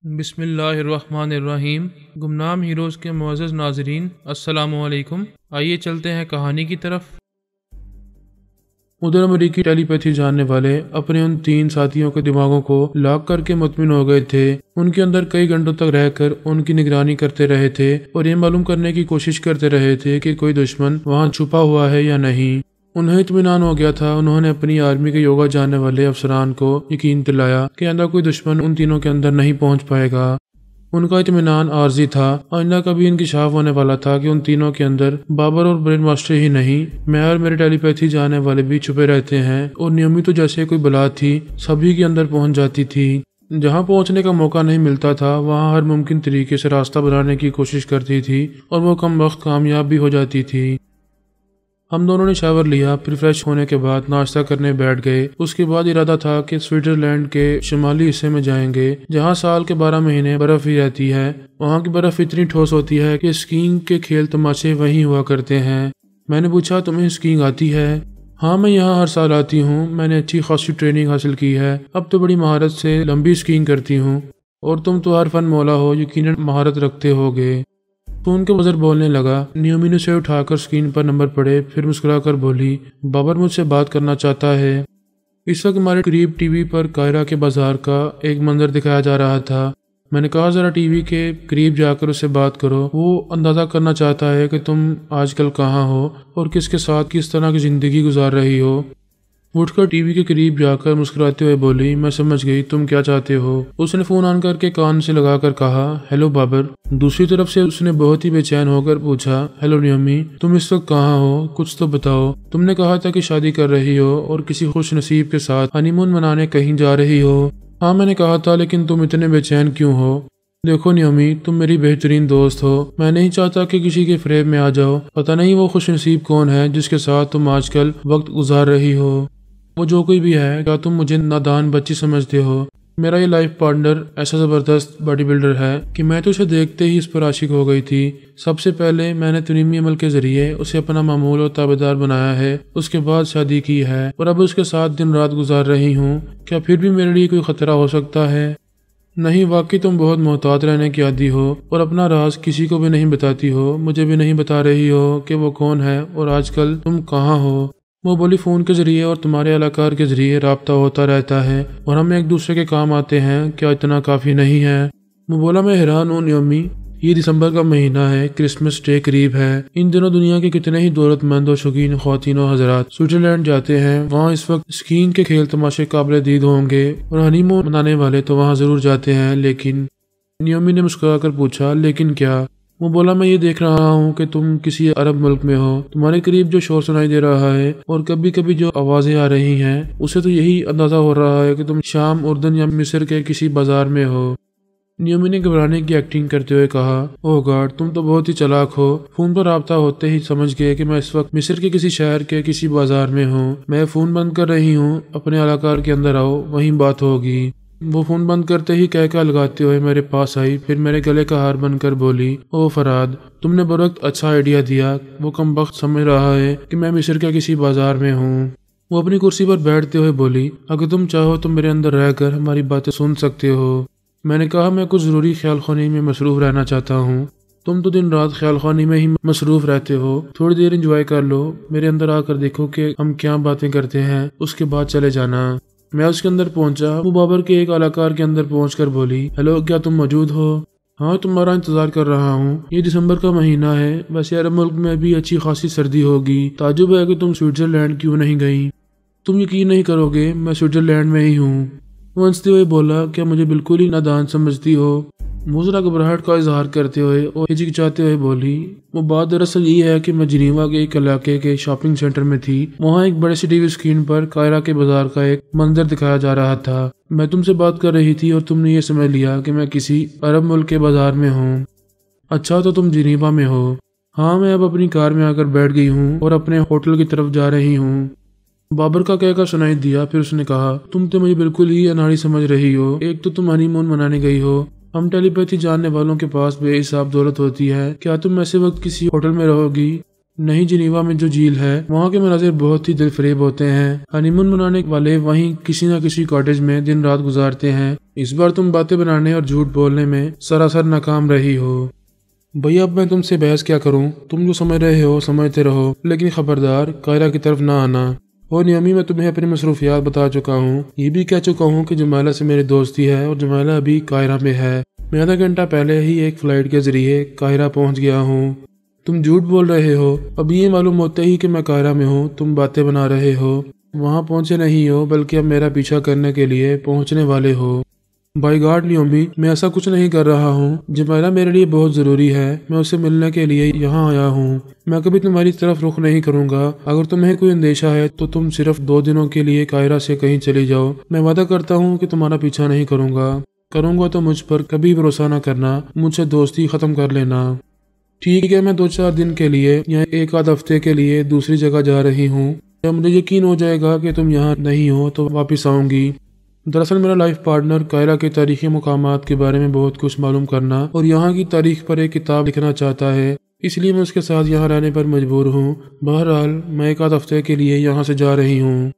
بسم اللہ الرحمن الرحیم۔ گمنام ہیروز کے معزز ناظرین، السلام علیکم۔ آئیے چلتے ہیں کہانی کی طرف۔ ادھر امریکی ٹیلی پیتھی جاننے والے اپنے ان 3 ساتھیوں کے دماغوں کو لاک کر کے مطمئن ہو گئے تھے۔ ان کے اندر کئی گھنٹوں تک رہ کر ان کی نگرانی کرتے رہے تھے اور یہ معلوم کرنے کی کوشش کرتے رہے تھے کہ کوئی دشمن وہاں چھپا ہوا ہے یا نہیں۔ انہیں اطمینان ہو گیا تھا۔ انہوں نے اپنی آرمی کے یوگا جاننے والے افسران کو یقین دلایا کہ آئندہ کوئی دشمن ان تینوں کے اندر نہیں پہنچ پائے گا۔ ان کا اطمینان عارضی تھا۔ آئندہ کا بھی انکشاف ہونے والا تھا کہ ان تینوں کے اندر بابر اور برین ماسٹر ہی نہیں، میں اور میرے ٹیلی پیتھی جاننے والے بھی چھپے رہتے ہیں، اور نیومی تو جیسے کوئی بلا تھی سبھی کے اندر پہنچ جاتی تھی۔ جہاں پہنچنے کا موقع نہیں ملتا تھا وہاں ہر ممکن طریقے سے راستہ بنانے کی کوشش کرتی تھی اور وہ کم وقت کامیاب بھی ہو جاتی تھی۔ ہم دونوں نے شاور لیا، پھر فریش ہونے کے بعد ناشتہ کرنے بیٹھ گئے۔ اس کے بعد ارادہ تھا کہ سوئٹزرلینڈ کے شمالی حصے میں جائیں گے جہاں سال کے 12 مہینے برف ہی رہتی ہے۔ وہاں کی برف اتنی ٹھوس ہوتی ہے کہ اسکیئنگ کے کھیل تماشے وہیں ہوا کرتے ہیں۔ میں نے پوچھا، تمہیں اسکیئنگ آتی ہے؟ ہاں، میں یہاں ہر سال آتی ہوں۔ میں نے اچھی خاصی ٹریننگ حاصل کی ہے، اب تو بڑی مہارت سے لمبی اسکیئنگ کرتی ہوں، اور تم تو ہر فن مولا ہو، یقیناً مہارت رکھتے ہوگے۔ فون کے بزر بولنے لگا۔ نیومی نے اسے اٹھا کر اسکرین پر نمبر پڑھے، پھر مسکرا کر بولی، بابر مجھ سے بات کرنا چاہتا ہے۔ اس وقت ہمارے قریب ٹی وی پر قاہرہ کے بازار کا ایک منظر دکھایا جا رہا تھا۔ میں نے کہا، ذرا ٹی وی کے قریب جا کر اس سے بات کرو، وہ اندازہ کرنا چاہتا ہے کہ تم آج کل کہاں ہو اور کس کے ساتھ کس طرح کی زندگی گزار رہی ہو۔ وہ اٹھ کر ٹی وی کے قریب جا کر مسکراتے ہوئے بولی، میں سمجھ گئی، تم کیا چاہتے ہو۔ اس نے فون آن کر کے کان سے لگا کر کہا، ہیلو بابر۔ دوسری طرف سے اس نے بہت ہی بے چین ہو کر پوچھا، ہیلو نیومی، تم اس وقت کہاں ہو؟ کچھ تو بتاؤ۔ تم نے کہا تھا کہ شادی کر رہی ہو اور کسی خوش نصیب کے ساتھ ہنی مون منانے کہیں جا رہی ہو۔ ہاں، میں نے کہا تھا، لیکن تم اتنے بے چین کیوں ہو؟ دیکھو نیومی، تم میری بہترین دوست ہو، میں نہیں چاہتا کہ کسی کے فریب میں آ جاؤ۔ پتہ نہیں وہ خوش نصیب کون ہے جس کے ساتھ تم آج کل وقت گزار رہی ہو۔ وہ جو کوئی بھی ہے، کیا تم مجھے نادان بچی سمجھتے ہو؟ میرا یہ لائف پارٹنر ایسا زبردست باڈی بلڈر ہے کہ میں تو اسے دیکھتے ہی اس پر عاشق ہو گئی تھی۔ سب سے پہلے میں نے تنظیمی عمل کے ذریعے اسے اپنا معمول اور تابعدار بنایا ہے، اس کے بعد شادی کی ہے اور اب اس کے ساتھ دن رات گزار رہی ہوں۔ کیا پھر بھی میرے لیے کوئی خطرہ ہو سکتا ہے؟ نہیں، واقعی تم بہت محتاط رہنے کی عادی ہو اور اپنا راز کسی کو بھی نہیں بتاتی ہو۔ مجھے بھی نہیں بتا رہی ہو کہ وہ کون ہے اور آج کل تم کہاں ہو۔ وہ بولی، فون کے ذریعے اور تمہارے اہلکار کے ذریعے رابطہ ہوتا رہتا ہے اور ہم ایک دوسرے کے کام آتے ہیں، کیا اتنا کافی نہیں ہے؟ وہ بولا، میں حیران ہوں نیومی، یہ دسمبر کا مہینہ ہے، کرسمس ڈے قریب ہے۔ ان دنوں دنیا کے کتنے ہی دولت مند اور شوقین خواتین و حضرات سوئٹزرلینڈ جاتے ہیں۔ وہاں اس وقت اسکیئنگ کے کھیل تماشے قابل دید ہوں گے اور ہنی مون منانے والے تو وہاں ضرور جاتے ہیں، لیکن نیومی نے مسکرا کر پوچھا، لیکن کیا؟ وہ بولا، میں یہ دیکھ رہا ہوں کہ تم کسی عرب ملک میں ہو۔ تمہارے قریب جو شور سنائی دے رہا ہے اور کبھی کبھی جو آوازیں آ رہی ہیں، اسے تو یہی اندازہ ہو رہا ہے کہ تم شام، اردن یا مصر کے کسی بازار میں ہو۔ نیومی نے گھبرانے کی ایکٹنگ کرتے ہوئے کہا، اوہ گاڈ، تم تو بہت ہی چالاک ہو۔ فون پر رابطہ ہوتے ہی سمجھ گئے کہ میں اس وقت مصر کے کسی شہر کے کسی بازار میں ہوں۔ میں فون بند کر رہی ہوں، اپنے اہلکار کے اندر آؤ، وہیں بات ہوگی۔ وہ فون بند کرتے ہی کہکا لگاتے ہوئے میرے پاس آئی، پھر میرے گلے کا ہار بن کر بولی، او فراد، تم نے برقت اچھا آئیڈیا دیا۔ وہ کم بخت سمجھ رہا ہے کہ میں مصر کے کسی بازار میں ہوں۔ وہ اپنی کرسی پر بیٹھتے ہوئے بولی، اگر تم چاہو تو میرے اندر رہ کر ہماری باتیں سن سکتے ہو۔ میں نے کہا، میں کچھ ضروری خیال خوانی میں مصروف رہنا چاہتا ہوں۔ تم تو دن رات خیال خوانی میں ہی مصروف رہتے ہو، تھوڑی دیر انجوائے کر لو، میرے اندر آ کر دیکھو کہ ہم کیا باتیں کرتے ہیں، اس کے بعد چلے جانا۔ میں اس کے اندر پہنچا۔ وہ بابر کے ایک اہلکار کے اندر پہنچ کر بولی، ہیلو، کیا تم موجود ہو؟ ہاں، تمہارا انتظار کر رہا ہوں۔ یہ دسمبر کا مہینہ ہے، ویسے عرب ملک میں بھی اچھی خاصی سردی ہوگی۔ تعجب ہے کہ تم سوئٹزرلینڈ کیوں نہیں گئی؟ تم یقین نہیں کرو گے، میں سوئٹزرلینڈ میں ہی ہوں۔ وہ ہنستے ہوئے بولا، کیا مجھے بالکل ہی نادان سمجھتی ہو؟ وہ ذرا گھبراہٹ کا اظہار کرتے ہوئے اور ہچکچاتے ہوئے بولی، وہ بات دراصل یہ ہے کہ میں جنیوا کے ایک علاقے کے شاپنگ سینٹر میں تھی۔ وہاں ایک بڑے سی ٹی وی اسکرین پر قاہرہ کے بازار کا ایک منظر دکھایا جا رہا تھا۔ میں تم سے بات کر رہی تھی اور تم نے یہ سمجھ لیا کہ میں کسی عرب ملک کے بازار میں ہوں۔ اچھا، تو تم جنیوا میں ہو؟ ہاں، میں اب اپنی کار میں آ کر بیٹھ گئی ہوں اور اپنے ہوٹل کی طرف جا رہی ہوں۔ بابر کا کہکا سنائی دیا، پھر اس نے کہا، تم تو مجھے بالکل ہی اناڑی سمجھ رہی ہو۔ ایک تو تم ہنی مون منانے گئی ہو، ہم ٹیلی پیتھی جاننے والوں کے پاس بے حساب دولت ہوتی ہے، کیا تم ایسے وقت کسی ہوٹل میں رہو گی؟ نہیں جنیوا میں جو جھیل ہے وہاں کے مناظر بہت ہی دل فریب ہوتے ہیں۔ ہنی مون منانے والے وہیں کسی نہ کسی کاٹیج میں دن رات گزارتے ہیں۔ اس بار تم باتیں بنانے اور جھوٹ بولنے میں سراسر ناکام رہی ہو۔ بھیا اب میں تم سے بحث کیا کروں، تم جو سمجھ رہے ہو سمجھتے رہو، لیکن خبردار قاہرہ کی طرف نہ آنا۔ اور نیامی میں تمہیں اپنی مصروفیات بتا چکا ہوں، یہ بھی کہہ چکا ہوں کہ جمالہ سے میری دوستی ہے اور جمالہ ابھی قاہرہ میں ہے۔ میں آدھا گھنٹہ پہلے ہی ایک فلائٹ کے ذریعے قاہرہ پہنچ گیا ہوں۔ تم جھوٹ بول رہے ہو، اب یہ معلوم ہوتے ہی کہ میں قاہرہ میں ہوں تم باتیں بنا رہے ہو۔ وہاں پہنچے نہیں ہو بلکہ اب میرا پیچھا کرنے کے لیے پہنچنے والے ہو۔ بائی گاڈ نیومی، میں ایسا کچھ نہیں کر رہا ہوں۔ جمالہ میرے لیے بہت ضروری ہے، میں اسے ملنے کے لیے یہاں آیا ہوں۔ میں کبھی تمہاری طرف رخ نہیں کروں گا۔ اگر تمہیں کوئی اندیشہ ہے تو تم صرف 2 دنوں کے لیے قاہرہ سے کہیں چلی جاؤ۔ میں وعدہ کرتا ہوں کہ تمہارا پیچھا نہیں کروں گا تو مجھ پر کبھی بھروسہ نہ کرنا، مجھ سے دوستی ختم کر لینا۔ ٹھیک ہے، میں 2-4 دن کے لیے یا 1 آدھ ہفتے کے لیے دوسری جگہ جا رہی ہوں۔ جب مجھے یقین ہو جائے گا کہ تم یہاں نہیں ہو تو واپس آؤں گی۔ دراصل میرا لائف پارٹنر قاہرہ کے تاریخی مقامات کے بارے میں بہت کچھ معلوم کرنا اور یہاں کی تاریخ پر ایک کتاب لکھنا چاہتا ہے، اس لیے میں اس کے ساتھ یہاں رہنے پر مجبور ہوں۔ بہرحال میں 1 آدھ ہفتے کے لیے یہاں سے جا رہی ہوں۔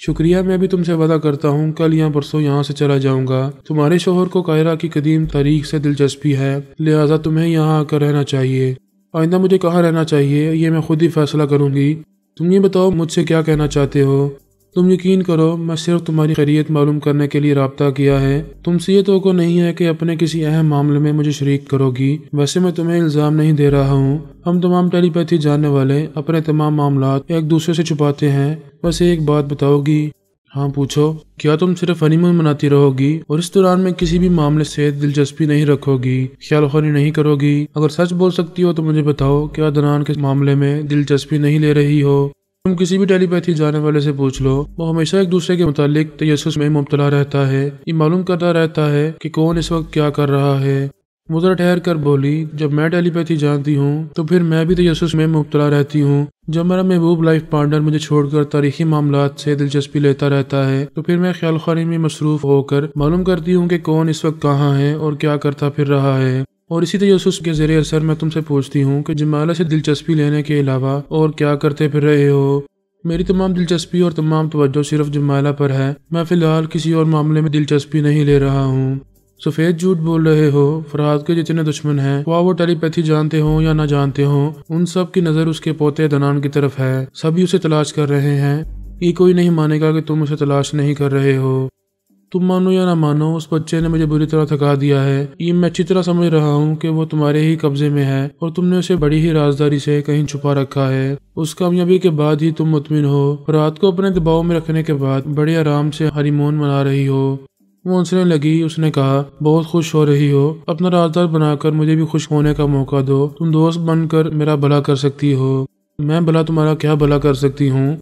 شکریہ، میں بھی تم سے وعدہ کرتا ہوں کل یا پرسوں یہاں سے چلا جاؤں گا۔ تمہارے شوہر کو قاہرہ کی قدیم تاریخ سے دلچسپی ہے، لہٰذا تمہیں یہاں آ کر رہنا چاہیے۔ آئندہ مجھے کہاں رہنا چاہیے یہ میں خود ہی فیصلہ کروں گی۔ تم یہ بتاؤ مجھ سے کیا کہنا چاہتے ہو؟ تم یقین کرو میں صرف تمہاری خیریت معلوم کرنے کے لیے رابطہ کیا ہے۔ تم سے یہ توقع نہیں ہے کہ اپنے کسی اہم معاملے میں مجھے شریک کرو گی۔ ویسے میں تمہیں الزام نہیں دے رہا ہوں، ہم تمام ٹیلی پیتھی جاننے والے اپنے تمام معاملات ایک دوسرے سے چھپاتے ہیں۔ بس ایک بات بتاؤ گی؟ ہاں پوچھو۔ کیا تم صرف ہنی مون مناتی رہو گی اور اس دوران میں کسی بھی معاملے سے دلچسپی نہیں رکھو گی، خیال خوانی نہیں کرو گی؟ اگر سچ بول سکتی ہو تو مجھے بتاؤ، کیا عدنان کے معاملے میں دلچسپی نہیں لے رہی ہو؟ تم کسی بھی ٹیلی پیتھی جانے والے سے پوچھ لو، وہ ہمیشہ ایک دوسرے کے متعلق تجسس میں مبتلا رہتا ہے، یہ معلوم کرتا رہتا ہے کہ کون اس وقت کیا کر رہا ہے۔ وہ ذرا ٹھہر کر بولی، جب میں ٹیلی پیتھی جانتی ہوں تو پھر میں بھی تجسس میں مبتلا رہتی ہوں۔ جب میرا محبوب لائف پارٹنر مجھے چھوڑ کر تاریخی معاملات سے دلچسپی لیتا رہتا ہے تو پھر میں خیال خوانی میں مصروف ہو کر معلوم کرتی ہوں کہ کون اس وقت کہاں ہے اور کیا کرتا پھر رہا ہے۔ اور اسی تجسس کے زیر اثر میں تم سے پوچھتی ہوں کہ جمالہ سے دلچسپی لینے کے علاوہ اور کیا کرتے پھر رہے ہو؟ میری تمام دلچسپی اور تمام توجہ صرف جمالہ پر ہے، میں فی الحال کسی اور معاملے میں دلچسپی نہیں لے رہا ہوں۔ سفید جھوٹ بول رہے ہو۔ فرحات کے جتنے دشمن ہیں، خواہ وہ ٹیلی پیتھی جانتے ہوں یا نہ جانتے ہوں، ان سب کی نظر اس کے پوتے عدنان کی طرف ہے۔ سبھی اسے تلاش کر رہے ہیں۔ یہ کوئی نہیں مانے گا کہ تم اسے تلاش نہیں کر رہے ہو۔ تم مانو یا نہ مانو، اس بچے نے مجھے بری طرح تھکا دیا ہے۔ یہ میں اچھی طرح سمجھ رہا ہوں کہ وہ تمہارے ہی قبضے میں ہے اور تم نے اسے بڑی ہی رازداری سے کہیں چھپا رکھا ہے۔ اس کامیابی کے بعد ہی تم مطمئن ہو، فرحات کو اپنے دباؤ میں رکھنے کے بعد بڑے آرام سے ہنی مون منا رہی ہو۔ وہ ہنسنے لگی۔ اس نے کہا، بہت خوش ہو رہی ہو؟ اپنا رازدار بنا کر مجھے بھی خوش ہونے کا موقع دو۔ تم دوست بن کر میرا بھلا کر سکتی ہو۔ میں بھلا تمہارا کیا بھلا کر سکتی ہوں؟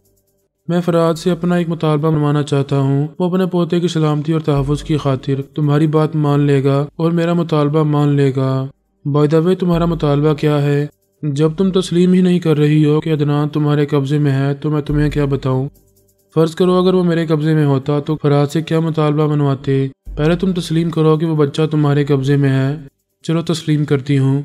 میں فرحات سے اپنا ایک مطالبہ منوانا چاہتا ہوں۔ وہ اپنے پوتے کی سلامتی اور تحفظ کی خاطر تمہاری بات مان لے گا اور میرا مطالبہ مان لے گا۔ بائی دا وے، تمہارا مطالبہ کیا ہے؟ جب تم تسلیم ہی نہیں کر رہی ہو کہ عدنان تمہارے قبضے میں ہے تو میں تمہیں کیا بتاؤں؟ فرض کرو اگر وہ میرے قبضے میں ہوتا تو فرحات سے کیا مطالبہ منواتے؟ پہلے تم تسلیم کرو کہ وہ بچہ تمہارے قبضے میں ہے۔ چلو تسلیم کرتی ہوں۔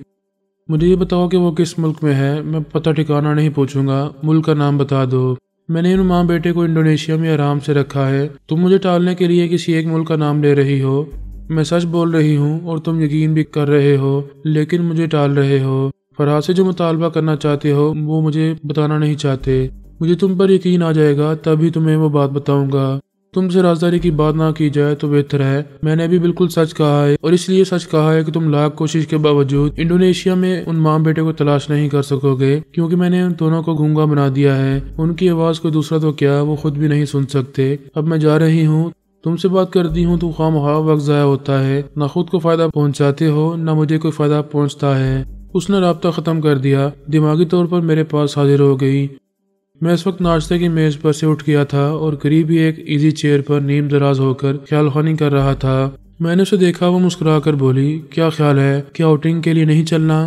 مجھے یہ بتاؤ کہ وہ کس ملک میں ہے۔ میں پتہ ٹھکانہ نہیں پوچھوں گا، ملک کا نام بتا دو۔ میں نے ان ماں بیٹے کو انڈونیشیا میں آرام سے رکھا ہے، تم مجھے ٹالنے کے لیے کسی ایک ملک کا نام لے رہی ہو۔ میں سچ بول رہی ہوں اور تم یقین بھی کر رہے ہو، لیکن مجھے ٹال رہے ہو۔ فرحات سے جو مطالبہ کرنا چاہتے ہو وہ مجھے بتانا نہیں چاہتے۔ مجھے تم پر یقین آ جائے گا تبھی تمہیں وہ بات بتاؤں گا۔ تم سے رازداری کی بات نہ کی جائے تو بہتر ہے۔ میں نے بھی بالکل سچ کہا ہے اور اس لیے سچ کہا ہے کہ تم لاکھ کوشش کے باوجود انڈونیشیا میں ان ماں بیٹے کو تلاش نہیں کر سکو گے، کیونکہ میں نے ان دونوں کو گونگا بنا دیا ہے۔ ان کی آواز کوئی دوسرا تو کیا وہ خود بھی نہیں سن سکتے۔ اب میں جا رہی ہوں۔ تم سے بات کرتی ہوں تو خواہ مخواہ وقت ضائع ہوتا ہے، نہ خود کو فائدہ پہنچاتے ہو نہ مجھے کوئی فائدہ پہنچتا ہے۔ اس نے رابطہ ختم کر دیا، دماغی طور پر میرے پاس حاضر ہو گئی۔ میں اس وقت ناشتے کی میز پر سے اٹھ گیا تھا اور قریب ہی ایک ایزی چیئر پر نیم دراز ہو کر خیال خوانی کر رہا تھا۔ میں نے اسے دیکھا، وہ مسکرا کر بولی، کیا خیال ہے؟ کیا آؤٹنگ کے لیے نہیں چلنا؟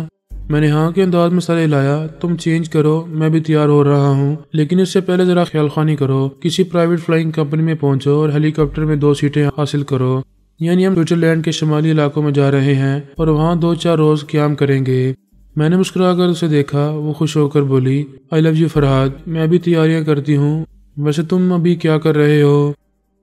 میں نے ہاں کے انداز میں سر ہلایا۔ تم چینج کرو، میں بھی تیار ہو رہا ہوں، لیکن اس سے پہلے ذرا خیال خوانی کرو۔ کسی پرائیویٹ فلائنگ کمپنی میں پہنچو اور ہیلی کاپٹر میں 2 سیٹیں حاصل کرو۔ یعنی ہم سوئٹزرلینڈ کے شمالی علاقوں میں جا رہے ہیں اور وہاں 2-4 روز قیام کریں گے۔ میں نے مسکرا کر اسے دیکھا، وہ خوش ہو کر بولی، آئی لو یو فرحاد، میں ابھی تیاریاں کرتی ہوں، ویسے تم ابھی کیا کر رہے ہو؟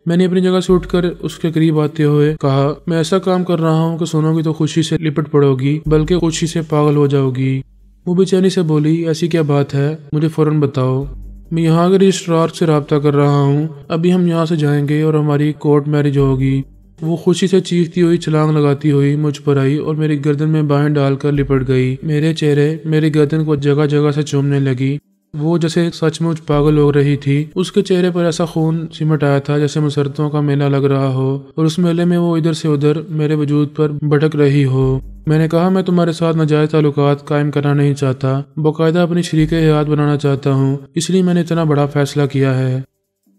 میں نے اپنی جگہ سے اٹھ کر اس کے قریب آتے ہوئے کہا، میں ایسا کام کر رہا ہوں کہ سنو گی تو خوشی سے لپٹ پڑو گی، بلکہ خوشی سے پاگل ہو جاؤ گی۔ وہ بے چینی سے بولی، ایسی کیا بات ہے، مجھے فوراً بتاؤ۔ میں یہاں کے رجسٹرار سے رابطہ کر رہا ہوں، ابھی ہم یہاں سے جائیں گے اور ہماری کورٹ میرج ہوگی۔ وہ خوشی سے چیختی ہوئی چھلانگ لگاتی ہوئی مجھ پر آئی اور میری گردن میں بائیں ڈال کر لپٹ گئی، میرے چہرے، میری گردن کو جگہ جگہ سے چومنے لگی۔ وہ جیسے سچ مچ پاگل ہو رہی تھی، اس کے چہرے پر ایسا خون سمٹ آیا تھا جیسے مسرتوں کا میلہ لگ رہا ہو، اور اس میلے میں وہ ادھر سے ادھر میرے وجود پر بھٹک رہی ہو۔ میں نے کہا، میں تمہارے ساتھ ناجائز تعلقات قائم کرنا نہیں چاہتا، باقاعدہ اپنی شریک حیات بنانا چاہتا ہوں، اس لیے میں نے اتنا بڑا فیصلہ کیا ہے۔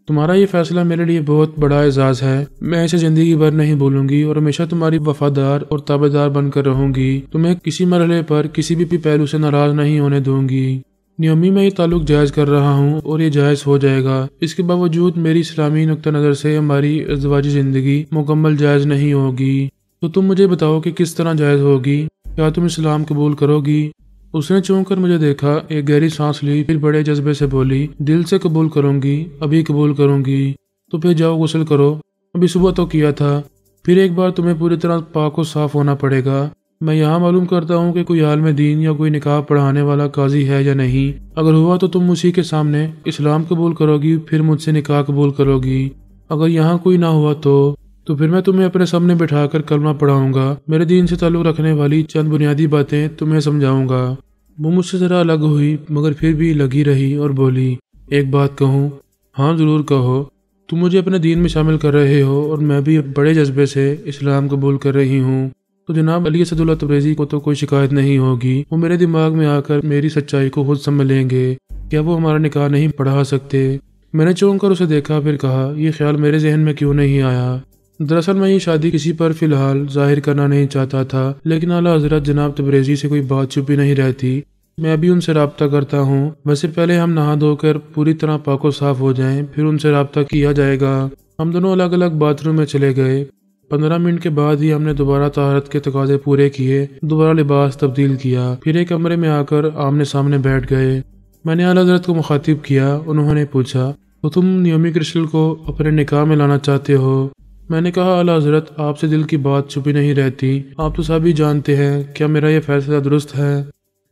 تمہارا یہ فیصلہ میرے لیے بہت بڑا اعزاز ہے، میں اسے زندگی بھر نہیں بھولوں گی اور ہمیشہ تمہاری وفادار اور تابعدار بن کر رہوں گی، تمہیں کسی مرحلے پر کسی بھی پہلو سے ناراض نہیں ہونے دوں گی۔ نیومی، میں یہ تعلق جائز کر رہا ہوں اور یہ جائز ہو جائے گا، اس کے باوجود میری اسلامی نقطہ نظر سے ہماری ازدواجی زندگی مکمل جائز نہیں ہوگی۔ تو تم مجھے بتاؤ کہ کس طرح جائز ہوگی، کیا تم اسلام قبول کرو گی؟ اس نے چونک کر مجھے دیکھا، ایک گہری سانس لی، پھر بڑے جذبے سے بولی، دل سے قبول کروں گی، ابھی قبول کروں گی۔ تو پھر جاؤ غسل کرو، ابھی صبح تو کیا تھا، پھر ایک بار تمہیں پوری طرح پاک و صاف ہونا پڑے گا۔ میں یہاں معلوم کرتا ہوں کہ کوئی عالم دین یا کوئی نکاح پڑھانے والا قاضی ہے یا نہیں، اگر ہوا تو تم اسی کے سامنے اسلام قبول کرو گی، پھر مجھ سے نکاح قبول کرو گی۔ اگر یہاں کوئی نہ ہوا تو پھر میں تمہیں اپنے سامنے بٹھا کر کلمہ پڑھاؤں گا، میرے دین سے تعلق رکھنے والی چند بنیادی باتیں تمہیں سمجھاؤں گا۔ وہ مجھ سے ذرا الگ ہوئی مگر پھر بھی لگی رہی اور بولی، ایک بات کہوں؟ ہاں ضرور کہو۔ تم مجھے اپنے دین میں شامل کر رہے ہو اور میں بھی بڑے جذبے سے اسلام قبول کر رہی ہوں، تو جناب علی اسداللہ تبریزی کو تو کوئی شکایت نہیں ہوگی، وہ میرے دماغ میں آ کر میری سچائی کو خود سمجھ لیں گے، کیا وہ ہمارا نکاح نہیں پڑھا سکتے؟ میں نے چونک کر اسے دیکھا، پھر کہا، یہ خیال میرے ذہن میں کیوں نہیں آیا؟ دراصل میں یہ شادی کسی پر فی الحال ظاہر کرنا نہیں چاہتا تھا، لیکن اعلیٰ حضرت جناب تبریزی سے کوئی بات چھپی نہیں رہتی، میں ابھی ان سے رابطہ کرتا ہوں، ویسے پہلے ہم نہا دھو کر پوری طرح پاک و صاف ہو جائیں، پھر ان سے رابطہ کیا جائے گا۔ ہم دونوں الگ الگ باتھ روم میں چلے گئے، 15 منٹ کے بعد ہی ہم نے دوبارہ طہارت کے تقاضے پورے کیے، دوبارہ لباس تبدیل کیا، پھر ایک کمرے میں آ کر آمنے سامنے بیٹھ گئے۔ میں نے اعلیٰ حضرت کو مخاطب کیا، انہوں نے پوچھا، تو تم نیومی کرسٹل کو اپنے نکاح میں لانا چاہتے ہو؟ میں نے کہا، اعلیٰ حضرت آپ سے دل کی بات چھپی نہیں رہتی، آپ تو سب ہی جانتے ہیں، کیا میرا یہ فیصلہ درست ہے؟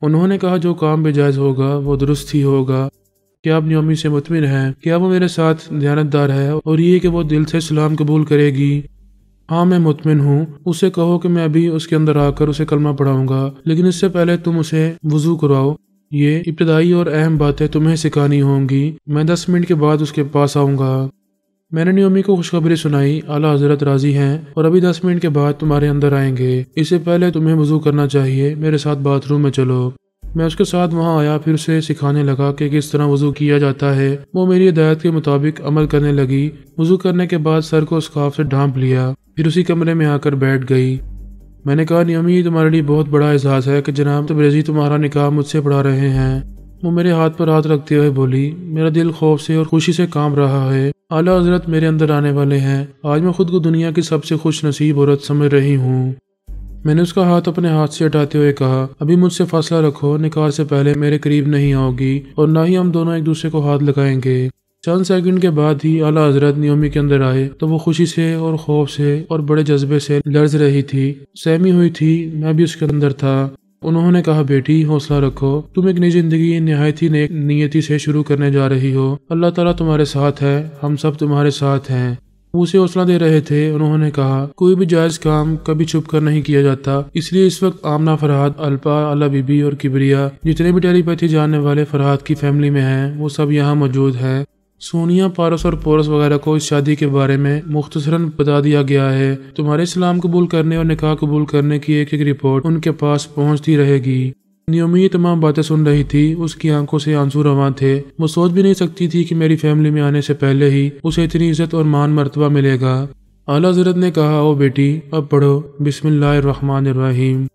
انہوں نے کہا، جو کام بھی جائز ہوگا وہ درست ہی ہوگا۔ کیا آپ نیومی سے مطمئن ہیں؟ کیا وہ میرے ساتھ دیانتدار ہے اور یہ کہ وہ دل سے اسلام قبول کرے گی؟ ہاں میں مطمئن ہوں، اسے کہو کہ میں ابھی اس کے اندر آ کر اسے کلمہ پڑھاؤں گا، لیکن اس سے پہلے تم اسے وضو کراؤ، یہ ابتدائی اور اہم باتیں تمہیں سکھانی ہوں گی، میں 10 منٹ کے بعد اس کے پاس آؤں گا۔ میں نے نیومی کو خوشخبری سنائی، اعلیٰ حضرت راضی ہیں اور ابھی 10 منٹ کے بعد تمہارے اندر آئیں گے، اس سے پہلے تمہیں وضو کرنا چاہیے، میرے ساتھ باتھ روم میں چلو۔ میں اس کے ساتھ وہاں آیا، پھر اسے سکھانے لگا کہ کس طرح وضو کیا جاتا ہے، وہ میری ہدایت کے مطابق عمل کرنے لگی۔ وضو کرنے کے بعد سر کو اسکارف سے ڈھانپ لیا، پھر اسی کمرے میں آ کر بیٹھ گئی۔ میں نے کہا، نیومی، یہ تمہارے لیے بہت بڑا اعزاز ہے کہ جناب تبریزی تمہارا نکاح مجھ سے پڑھا رہے ہیں۔ وہ میرے ہاتھ پر ہاتھ رکھتے ہوئے بولی، میرا دل خوف سے اور خوشی سے کانپ رہا ہے، اعلیٰ حضرت میرے اندر آنے والے ہیں، آج میں خود کو دنیا کی سب سے خوش نصیب عورت سمجھ رہی ہوں۔ میں نے اس کا ہاتھ اپنے ہاتھ سے ہٹاتے ہوئے کہا، ابھی مجھ سے فاصلہ رکھو، نکاح سے پہلے میرے قریب نہیں آؤ گی اور نہ ہی ہم دونوں ایک دوسرے کو ہاتھ لگائیں گے۔ چند سیکنڈ کے بعد ہی اعلیٰ حضرت نیومی کے اندر آئے تو وہ خوشی سے اور خوف سے اور بڑے جذبے سے لرز رہی تھی، سہمی ہوئی تھی، میں بھی اس کے اندر تھا۔ انہوں نے کہا، بیٹی حوصلہ رکھو، تم ایک نئی زندگی نہایت ہی نیک نیتی سے شروع کرنے جا رہی ہو، اللہ تعالیٰ تمہارے ساتھ ہے، ہم سب تمہارے ساتھ ہیں۔ وہ اسے حوصلہ دے رہے تھے۔ انہوں نے کہا، کوئی بھی جائز کام کبھی چھپ کر نہیں کیا جاتا، اس لیے اس وقت آمنہ، فرحاد، الپا، اعلیٰ بی بی اور کبریا، جتنے بھی ٹیلی پیتھی جاننے والے فرحاد کی فیملی میں ہیں، وہ سب یہاں موجود ہیں۔ سونیا، پارس اور پورس وغیرہ کو اس شادی کے بارے میں مختصراً بتا دیا گیا ہے۔ تمہارے اسلام قبول کرنے اور نکاح قبول کرنے کی ایک ایک رپورٹ ان کے پاس پہنچتی رہے گی۔ نیومی یہ تمام باتیں سن رہی تھی، اس کی آنکھوں سے آنسو رواں تھے۔ وہ سوچ بھی نہیں سکتی تھی کہ میری فیملی میں آنے سے پہلے ہی اسے اتنی عزت اور مان مرتبہ ملے گا۔ اعلیٰ حضرت نے کہا، او بیٹی اب پڑھو، بسم اللہ الرحمن الرحیم۔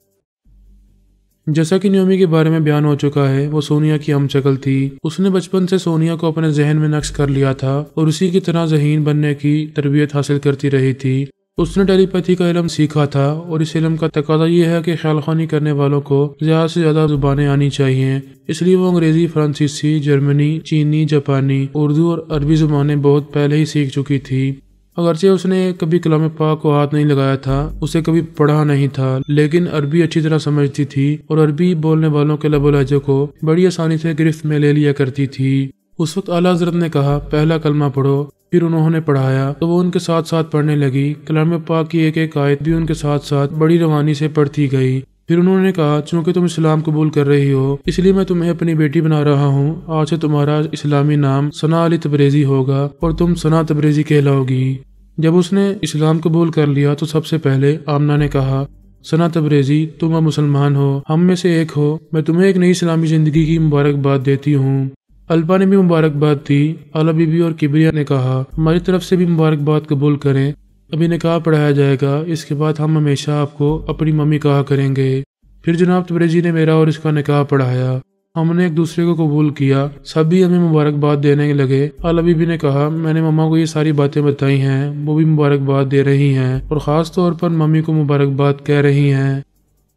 جیسا کہ نیومی کے بارے میں بیان ہو چکا ہے، وہ سونیا کی ہم شکل تھی۔ اس نے بچپن سے سونیا کو اپنے ذہن میں نقش کر لیا تھا اور اسی کی طرح ذہین بننے کی تربیت حاصل کرتی رہی تھی۔ اس نے ٹیلی پیتھی کا علم سیکھا تھا اور اس علم کا تقاضا یہ ہے کہ خیال خوانی کرنے والوں کو زیادہ سے زیادہ زبانیں آنی چاہیے۔ اس لیے وہ انگریزی، فرانسیسی، جرمنی، چینی، جاپانی، اردو اور عربی زبانیں بہت پہلے ہی سیکھ چکی تھی۔ اگرچہ اس نے کبھی کلام پاک کو ہاتھ نہیں لگایا تھا، اسے کبھی پڑھا نہیں تھا، لیکن عربی اچھی طرح سمجھتی تھی اور عربی بولنے والوں کے لب و لہجے کو بڑی آسانی سے گرفت میں لے لیا کرتی تھی۔ اس وقت اعلیٰ حضرت نے کہا، پہلا کلمہ پڑھو۔ پھر انہوں نے پڑھایا تو وہ ان کے ساتھ ساتھ پڑھنے لگی۔ کلام پاک کی ایک ایک آیت بھی ان کے ساتھ ساتھ بڑی روانی سے پڑھتی گئی۔ پھر انہوں نے کہا، چونکہ تم اسلام قبول کر رہی ہو اس لیے میں تمہیں اپنی بیٹی بنا رہا ہوں۔ آج سے تمہارا اسلامی نام ثنا علی تبریزی ہوگا اور تم ثنا تبریزی کہلاؤ گی۔ جب اس نے اسلام قبول کر لیا تو سب سے پہلے آمنہ نے کہا، ثنا تبریزی تم اب مسلمان ہو، ہم میں سے ایک ہو، میں تمہیں ایک نئی اسلامی زندگی کی مبارکباد دیتی ہوں۔ الپا نے بھی مبارکباد دی۔ اعلیٰ بی بی اور کبریا نے کہا، ہماری طرف سے بھی مبارکباد قبول کریں۔ ابھی نکاح پڑھایا جائے گا، اس کے بعد ہم ہمیشہ آپ کو اپنی ممی کہا کریں گے۔ پھر جناب تبریزی نے میرا اور اس کا نکاح پڑھایا۔ ہم نے ایک دوسرے کو قبول کیا، سب بھی ہمیں مبارکباد دینے لگے۔ اعلیٰ بی بی نے کہا، میں نے مما کو یہ ساری باتیں بتائی ہیں، وہ بھی مبارکباد دے رہی ہیں اور خاص طور پر ممی کو مبارکباد کہہ رہی ہیں۔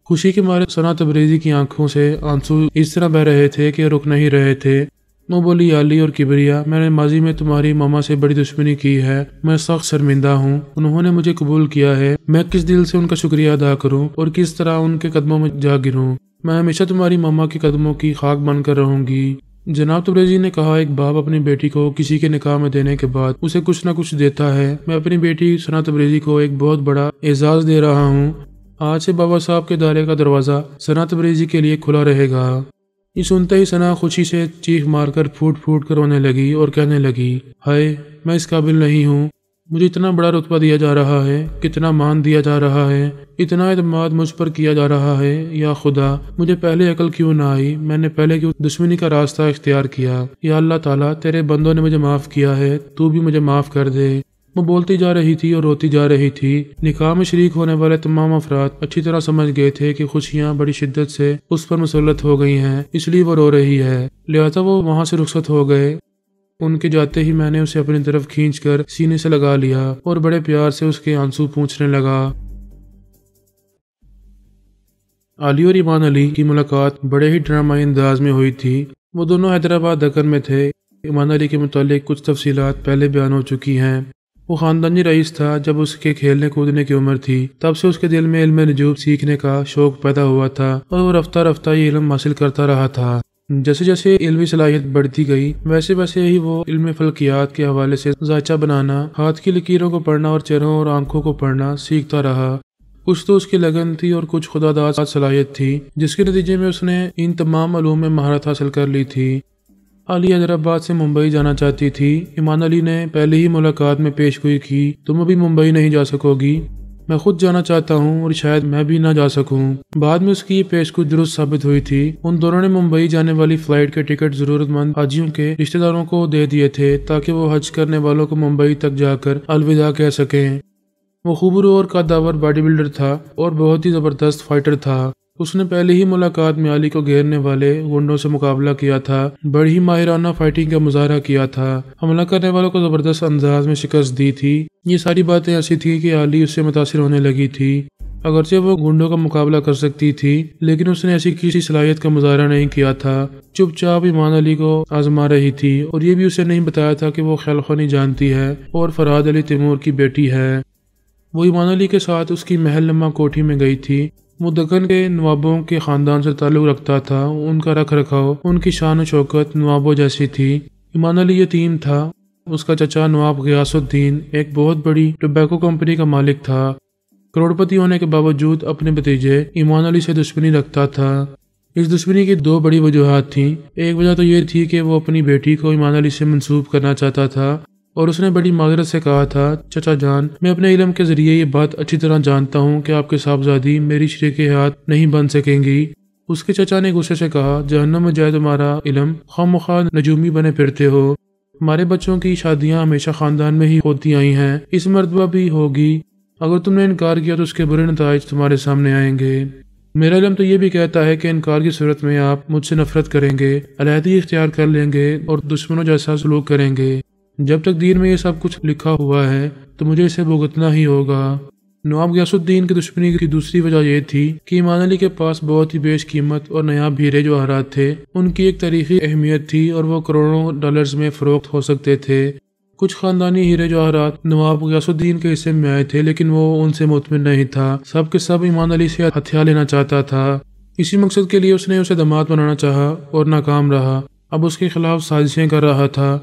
خوشی کے مارے ثنا تبریزی کی آنکھوں سے آنسو اس طرح بہ رہے تھے کہ رک نہیں رہے تھے۔ وہ بولی، علی اور کبریا، میں نے ماضی میں تمہاری ماما سے بڑی دشمنی کی ہے، میں سخت شرمندہ ہوں۔ انہوں نے مجھے قبول کیا ہے، میں کس دل سے ان کا شکریہ ادا کروں اور کس طرح ان کے قدموں میں جا گروں۔ میں ہمیشہ تمہاری ماما کے قدموں کی خاک بن کر رہوں گی۔ جناب تبریزی نے کہا، ایک باپ اپنی بیٹی کو کسی کے نکاح میں دینے کے بعد اسے کچھ نہ کچھ دیتا ہے۔ میں اپنی بیٹی ثنا تبریزی کو ایک بہت بڑا اعزاز دے رہا ہوں۔ آج سے بابا صاحب کے دارے کا دروازہ ثنا تبریزی کے لیے کھلا رہے گا۔ یہ سنتے ہی ثنا خوشی سے چیخ مار کر پھوٹ پھوٹ کر رونے لگی اور کہنے لگی، ہائے میں اس قابل نہیں ہوں، مجھے اتنا بڑا رتبہ دیا جا رہا ہے، کتنا مان دیا جا رہا ہے، اتنا اعتماد مجھ پر کیا جا رہا ہے۔ یا خدا، مجھے پہلے عقل کیوں نہ آئی، میں نے پہلے کیوں دشمنی کا راستہ اختیار کیا۔ یا اللہ تعالیٰ، تیرے بندوں نے مجھے معاف کیا ہے، تو بھی مجھے معاف کر دے۔ وہ بولتی جا رہی تھی اور روتی جا رہی تھی۔ نکاح میں شریک ہونے والے تمام افراد اچھی طرح سمجھ گئے تھے کہ خوشیاں بڑی شدت سے اس پر مسلط ہو گئی ہیں، اس لیے وہ رو رہی ہے، لہذا وہ وہاں سے رخصت ہو گئے۔ ان کے جاتے ہی میں نے اسے اپنی طرف کھینچ کر سینے سے لگا لیا اور بڑے پیار سے اس کے آنسو پونچھنے لگا۔ علی اور ایمان علی کی ملاقات بڑے ہی ڈرامائی انداز میں ہوئی تھی۔ وہ دونوں حیدرآباد دکن میں تھے۔ ایمان علی کے متعلق کچھ تفصیلات پہلے بیان ہو چکی ہیں۔ وہ خاندانی رئیس تھا۔ جب اس کے کھیلنے کودنے کی عمر تھی تب سے اس کے دل میں علم نجوم سیکھنے کا شوق پیدا ہوا تھا اور وہ رفتہ رفتہ یہ علم حاصل کرتا رہا تھا۔ جیسے جیسے علمی صلاحیت بڑھتی گئی ویسے ویسے ہی وہ علم فلکیات کے حوالے سے ذائچہ بنانا، ہاتھ کی لکیروں کو پڑھنا اور چہروں اور آنکھوں کو پڑھنا سیکھتا رہا۔ کچھ تو اس کی لگن تھی اور کچھ خدا داد صلاحیت تھی، جس کے نتیجے میں اس نے ان تمام علوم میں مہارت حاصل کر لی تھی۔ علی حیدرآباد سے ممبئی جانا چاہتی تھی۔ ایمان علی نے پہلے ہی ملاقات میں پیش گوئی کی، تم ابھی ممبئی نہیں جا سکو گی، میں خود جانا چاہتا ہوں اور شاید میں بھی نہ جا سکوں۔ بعد میں اس کی یہ پیش گوئی درست ثابت ہوئی تھی۔ ان دونوں نے ممبئی جانے والی فلائٹ کے ٹکٹ ضرورت مند حاجیوں کے رشتہ داروں کو دے دیے تھے تاکہ وہ حج کرنے والوں کو ممبئی تک جا کر الوداع کہہ سکیں۔ وہ خوبرو اور قداور باڈی بلڈر تھا اور بہت ہی زبردست فائٹر تھا۔ اس نے پہلے ہی ملاقات میں علی کو گھیرنے والے گنڈوں سے مقابلہ کیا تھا، بڑی ہی ماہرانہ فائٹنگ کا مظاہرہ کیا تھا، حملہ کرنے والوں کو زبردست انداز میں شکست دی تھی۔ یہ ساری باتیں ایسی تھی کہ علی اس سے متاثر ہونے لگی تھی۔ اگرچہ وہ گنڈوں کا مقابلہ کر سکتی تھی لیکن اس نے ایسی کسی صلاحیت کا مظاہرہ نہیں کیا تھا۔ چپ چاپ ایمان علی کو آزما رہی تھی اور یہ بھی اسے نہیں بتایا تھا کہ وہ خیال خوانی جانتی ہے اور فرحاد علی تیمور کی بیٹی ہے۔ وہ ایمان علی کے ساتھ اس کی محل نما کوٹھی میں گئی تھی۔ وہ دکن کے نوابوں کے خاندان سے تعلق رکھتا تھا، ان کا رکھ رکھاؤ، ان کی شان و شوکت نوابوں جیسی تھی۔ ایمان علی یتیم تھا۔ اس کا چچا نواب غیاث الدین ایک بہت بڑی ٹوبیکو کمپنی کا مالک تھا۔ کروڑپتی ہونے کے باوجود اپنے بھتیجے ایمان علی سے دشمنی رکھتا تھا۔ اس دشمنی کی دو بڑی وجوہات تھیں۔ ایک وجہ تو یہ تھی کہ وہ اپنی بیٹی کو ایمان علی سے منسوب کرنا چاہتا تھا اور اس نے بڑی معذرت سے کہا تھا، چچا جان، میں اپنے علم کے ذریعے یہ بات اچھی طرح جانتا ہوں کہ آپ کے صاحبزادی میری شریک حیات نہیں بن سکیں گی۔ اس کے چچا نے غصے سے کہا، جہنم میں جائے تمہارا علم، خواہ مخواہ نجومی بنے پھرتے ہو۔ ہمارے بچوں کی شادیاں ہمیشہ خاندان میں ہی ہوتی آئی ہیں، اس مرتبہ بھی ہوگی۔ اگر تم نے انکار کیا تو اس کے برے نتائج تمہارے سامنے آئیں گے۔ میرا علم تو یہ بھی کہتا ہے کہ انکار کی صورت میں آپ مجھ سے نفرت کریں گے، علیحدگی اختیار کر لیں گے اور دشمنوں جیسا سلوک کریں گے۔ جب تک دین میں یہ سب کچھ لکھا ہوا ہے تو مجھے اسے بھگتنا ہی ہوگا۔ نواب غیاث الدین کی دشمنی کی دوسری وجہ یہ تھی کہ امان علی کے پاس بہت ہی بیش قیمت اور نایاب ہیرے جواہرات تھے۔ ان کی ایک تاریخی اہمیت تھی اور وہ کروڑوں ڈالرز میں فروخت ہو سکتے تھے۔ کچھ خاندانی ہیرے جواہرات نواب غیاث الدین کے حصے میں آئے تھے، لیکن وہ ان سے مطمئن نہیں تھا۔ سب کے سب امان علی سے ہتھیار لینا چاہتا تھا۔ اسی مقصد کے لیے اس نے اسے داماد بنانا چاہا اور ناکام رہا۔ اب اس کے خلاف سازشیں کر رہا تھا۔